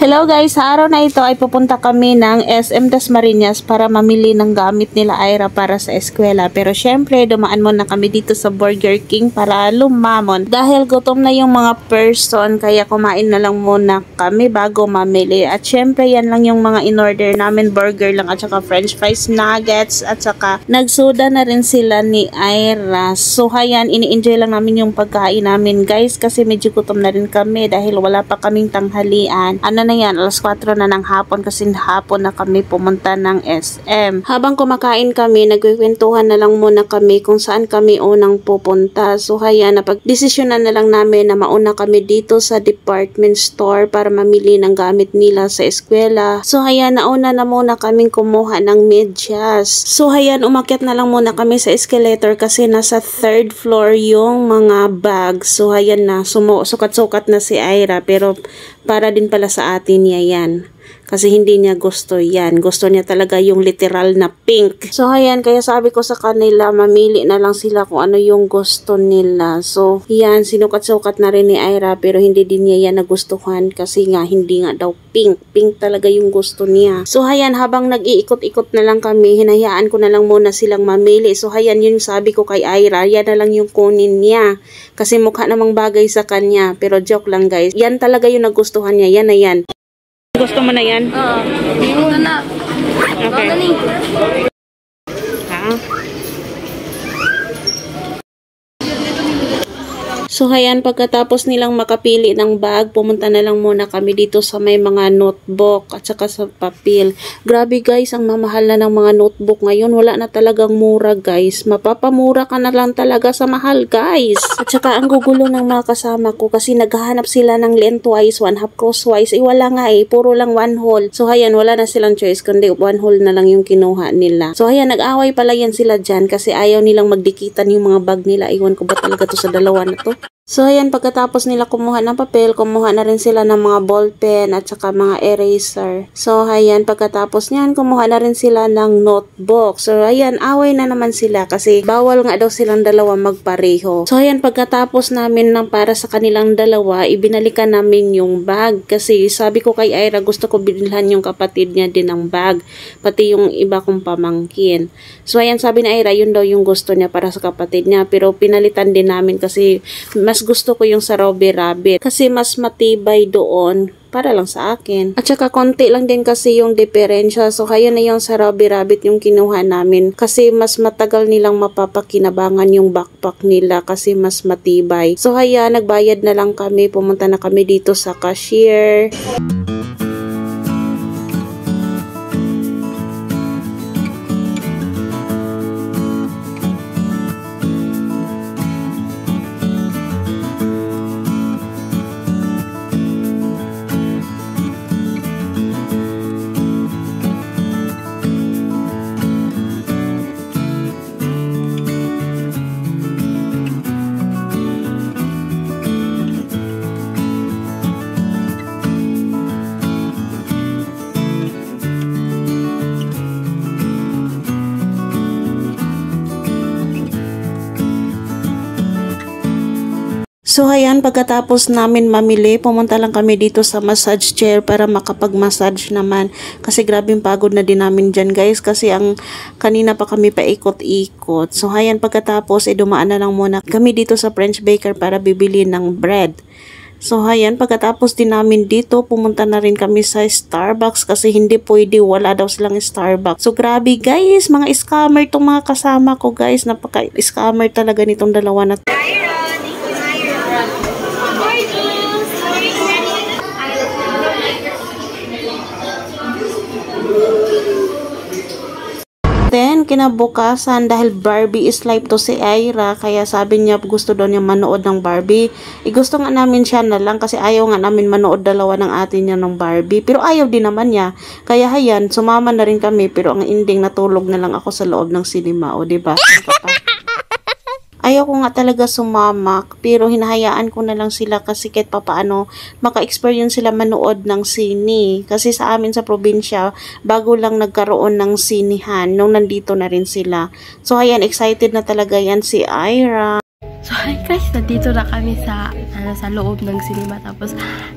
Hello guys, sa araw na ito ay pupunta kami ng SM Dasmariñas para mamili ng gamit nila Ira para sa eskwela. Pero syempre, dumaan muna kami dito sa Burger King para lumamon. Dahil gutom na yung mga person, kaya kumain na lang muna kami bago mamili. At syempre, yan lang yung mga in-order namin, burger lang at saka french fries, nuggets, at saka nagsoda na rin sila ni Ira. So hayan, ini-enjoy lang namin yung pagkain namin guys kasi medyo gutom na rin kami dahil wala pa kaming tanghalian. Ano na yan, alas 4 na ng hapon kasi hapon na kami pumunta ng SM. Habang kumakain kami, nagkikwentuhan na lang muna kami kung saan kami unang pupunta. So haya, napag-desisyonan na lang namin na mauna kami dito sa department store para mamili ng gamit nila sa eskwela. So haya, nauna na muna kaming kumuha ng medyas. So haya, umakyat na lang muna kami sa escalator kasi nasa 3rd floor yung mga bags. So haya na, sukat-sukat na si Ira pero para din pala sa atin niya yan. Kasi hindi niya gusto yan. Gusto niya talaga yung literal na pink. So, ayan. Kaya sabi ko sa kanila, mamili na lang sila kung ano yung gusto nila. So, yan. Sinukat-sukat na rin ni Ira. Pero hindi din niya yan nagustuhan. Kasi nga, hindi nga daw pink. Pink talaga yung gusto niya. So, ayan. Habang nag-iikot-ikot na lang kami, hinayaan ko na lang muna silang mamili. So, ayan. Yun sabi ko kay Ira. Yan na lang yung kunin niya. Kasi mukha namang bagay sa kanya. Pero joke lang guys. Yan talaga yung nagustuhan niya. Yan na yan. Gusto mo na yan? Oo. Ito na. Okay. Ha? So, ayan, pagkatapos nilang makapili ng bag, pumunta na lang muna kami dito sa may mga notebook at saka sa papel. Grabe guys, ang mamahal na ng mga notebook ngayon. Wala na talagang mura guys. Mapapamura ka na lang talaga sa mahal guys. At saka ang gugulo ng mga kasama ko kasi naghahanap sila ng lengthwise, 1/2 crosswise. Wala nga puro lang 1 hole. So, ayan, wala na silang choice kundi 1 hole na lang yung kinuha nila. So, ayan, nag-away pala yan sila dyan kasi ayaw nilang magdikitan yung mga bag nila. Iwan ko ba talaga to sa dalawa na to? So, ayan, pagkatapos nila kumuha ng papel, kumuha na rin sila ng mga ballpen at saka mga eraser. So, ayan, pagkatapos niyan, kumuha na rin sila ng notebook. So, ayan, away na naman sila kasi bawal nga daw silang dalawa magpareho. So, ayan, pagkatapos namin ng para sa kanilang dalawa, ibinalikan namin yung bag. Kasi sabi ko kay Ira, gusto ko binilhan yung kapatid niya din ng bag. Pati yung iba kong pamangkin. So, ayan, sabi ni Ira, yun daw yung gusto niya para sa kapatid niya. Pero pinalitan din namin kasi mas gusto ko yung sa Robbie Rabbit kasi mas matibay doon para lang sa akin. At saka konti lang din kasi yung diferensya. So kaya na yung sa Robbie Rabbit yung kinuha namin kasi mas matagal nilang mapapakinabangan yung backpack nila kasi mas matibay. So kaya nagbayad na lang kami. Pumunta na kami dito sa cashier. So, ayan, pagkatapos namin mamili, pumunta lang kami dito sa massage chair para makapag-massage naman. Kasi grabing pagod na din namin dyan, guys. Kasi kanina pa kami paikot-ikot. So, ayan, pagkatapos, dumaan na lang muna kami dito sa French Baker para bibili ng bread. So, ayan, pagkatapos din namin dito, pumunta na rin kami sa Starbucks kasi hindi pwede, wala daw silang Starbucks. So, grabe guys, mga scammer tong mga kasama ko, guys. Napaka-scammer talaga nitong dalawa na to. Then, kinabukasan, dahil Barbie is life to si Ira, kaya sabi niya gusto daw niya manood ng Barbie. Gusto nga namin siya na lang kasi ayaw nga namin manood dalawa ng atin niya ng Barbie. Pero ayaw din naman niya. Kaya hayan, sumama na rin kami. Pero ang ending, natulog na lang ako sa loob ng cinema. O, diba? Ayaw ko nga talaga sumama, pero hinahayaan ko na lang sila kasi kahit papaano maka-experience sila manood ng sine. Kasi sa amin sa probinsya, bago lang nagkaroon ng sinihan nung nandito na rin sila. So ayan, excited na talaga yan si Ira. So Guys, nandito na kami sa sa loob ng cinema. Tapos,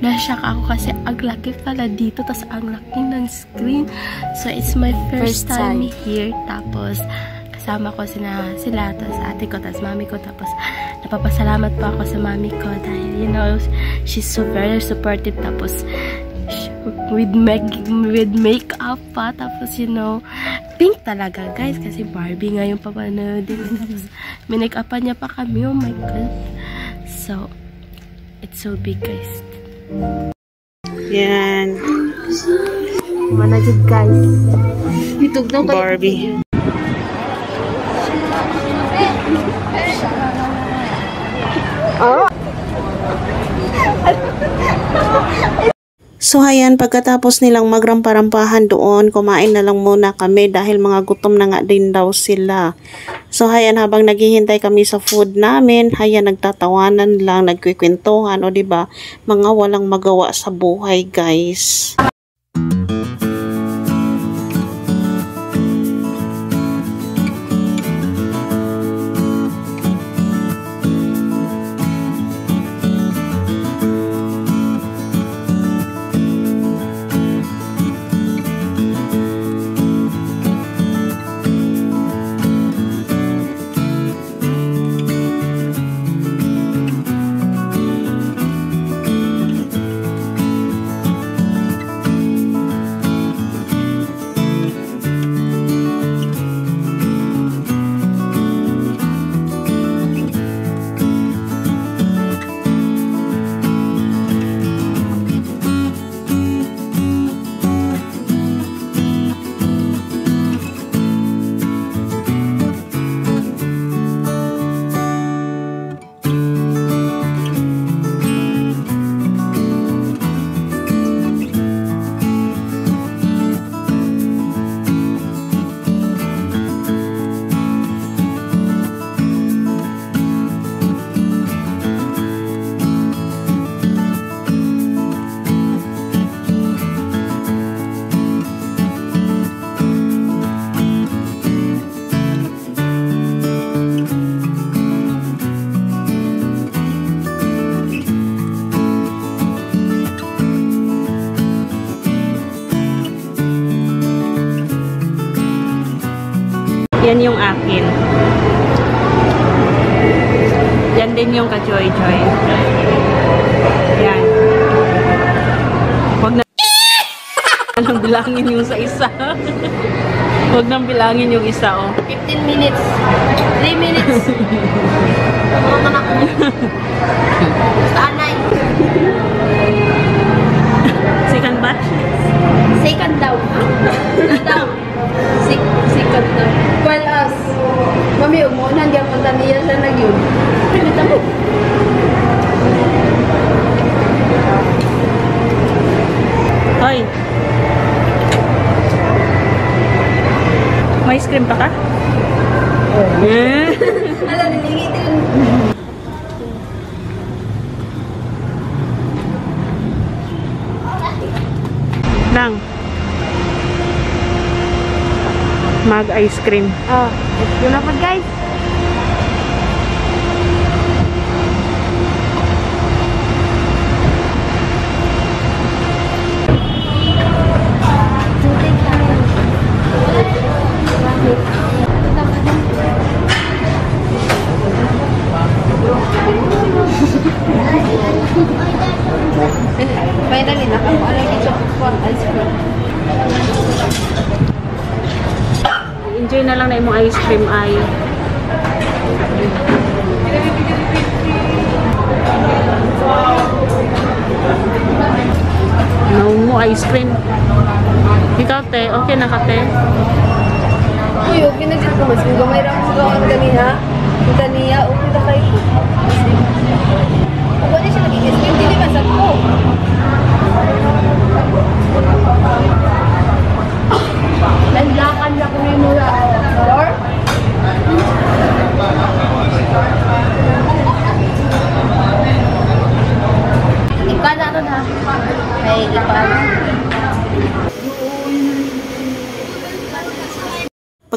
na-shock ako kasi ang laki pala dito. Tapos, ang laki ng screen. So, it's my first time here. Tapos, kasama ko sila, tapos ate ko, tapos mami ko. Tapos, napapasalamat pa ako sa mami ko dahil, you know, she's so very supportive. Tapos, with makeup pa. Tapos, you know, pink talaga, guys. Kasi Barbie nga yung papanood din. Tapos, minake-upan niya pa kami. Oh my God. So, it's so big, guys. Yan. Managid, guys. Itog daw kayo. Barbie. So, ayan, pagkatapos nilang magrampa-rampahan doon, kumain na lang muna kami dahil mga gutom na nga din daw sila. So, ayan, habang naghihintay kami sa food namin, ayan, nagtatawanan lang, nagkikwentuhan, o diba, mga walang magawa sa buhay, guys. Yan yung akin. Yan din yung ka-joy-joy. Yan. Huwag na nang bilangin yung sa isa. Huwag nang bilangin yung isa, oh. 15 minutes. 3 minutes. Mga anak mo. Sa anay. Second batch? Second daw. Daw. Second daw. Well, us. Mami, umuunan. Diyan punta niya siya na yun. Pinita mo. Hoy. May ice cream pa ka? Oh. Alam, nilingit yun. Lang. Mag-ice cream. Oh, yun na po, guys. Finally, nakakuha lang dito for ice cream. Enjoy na lang na imong ice cream ay. No mo ice cream. Ikaw te, okay na ka te? Uy, okay na dito mas. Kung gamay lang mo gawin kanina, kita niya, okay na kayo. Ako na siya naging ice cream, hindi masag ko. Nanlakan na kung yung mula. Or? Ipa na ito na. Ay, ipa na.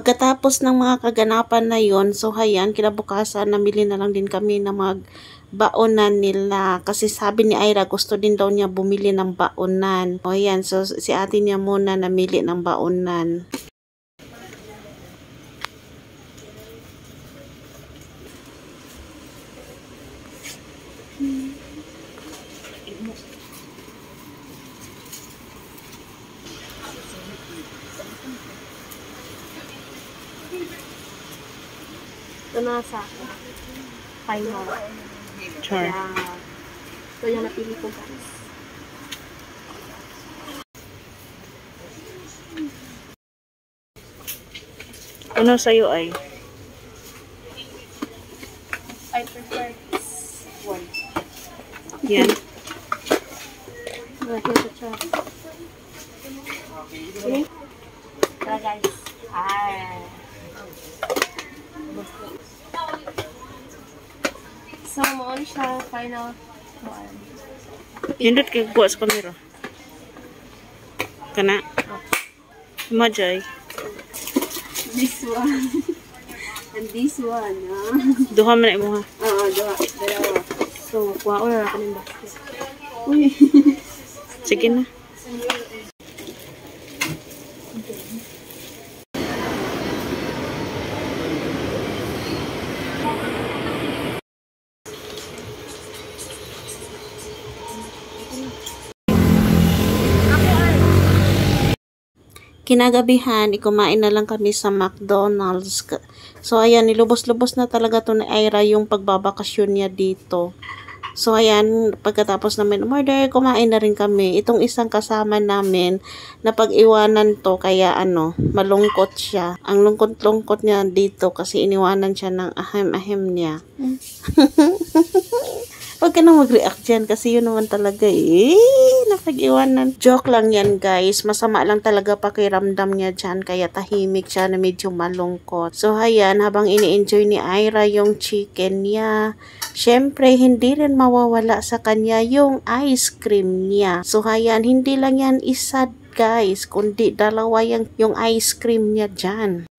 Pagkatapos ng mga kaganapan na yon, so hayan, kinabukasan, namili na lang din kami ng mga baonan nila. Kasi sabi ni Ira, gusto din daw niya bumili ng baonan. O yan, so si ate niya muna namili ng baonan. Ito na sa final. Sure. Ito yung napili ko, guys. Ano sa'yo ay? I prefer this one. Yan. Okay. Tara, guys. So, mo siya final one. Nindot kay buat sa kamera. Kana? Majay. This one. And this one, Duha man na imo ha. Oo, dalawa. So, kuha ko na ako ng basket. Uy. Sige na. Kinagabihan, kumain na lang kami sa McDonald's. So, ayan, nilubos-lubos na talaga to ni Ira yung pagbabakasyon niya dito. So, ayan, pagkatapos namin umorder, kumain na rin kami. Itong isang kasama namin, na pag-iwanan to, kaya malungkot siya. Ang lungkot-lungkot niya dito kasi iniwanan siya ng ahem-ahem niya. Huwag ka na mag-react dyan kasi yun naman talaga napag-iwanan. Joke lang yan guys. Masama lang talaga pakiramdam niya dyan kaya tahimik siya na medyo malungkot. So hayan, habang ini-enjoy ni Ira yung chicken niya, syempre hindi rin mawawala sa kanya yung ice cream niya. So hayan, hindi lang yan isa guys, kundi dalawa yung ice cream niya dyan.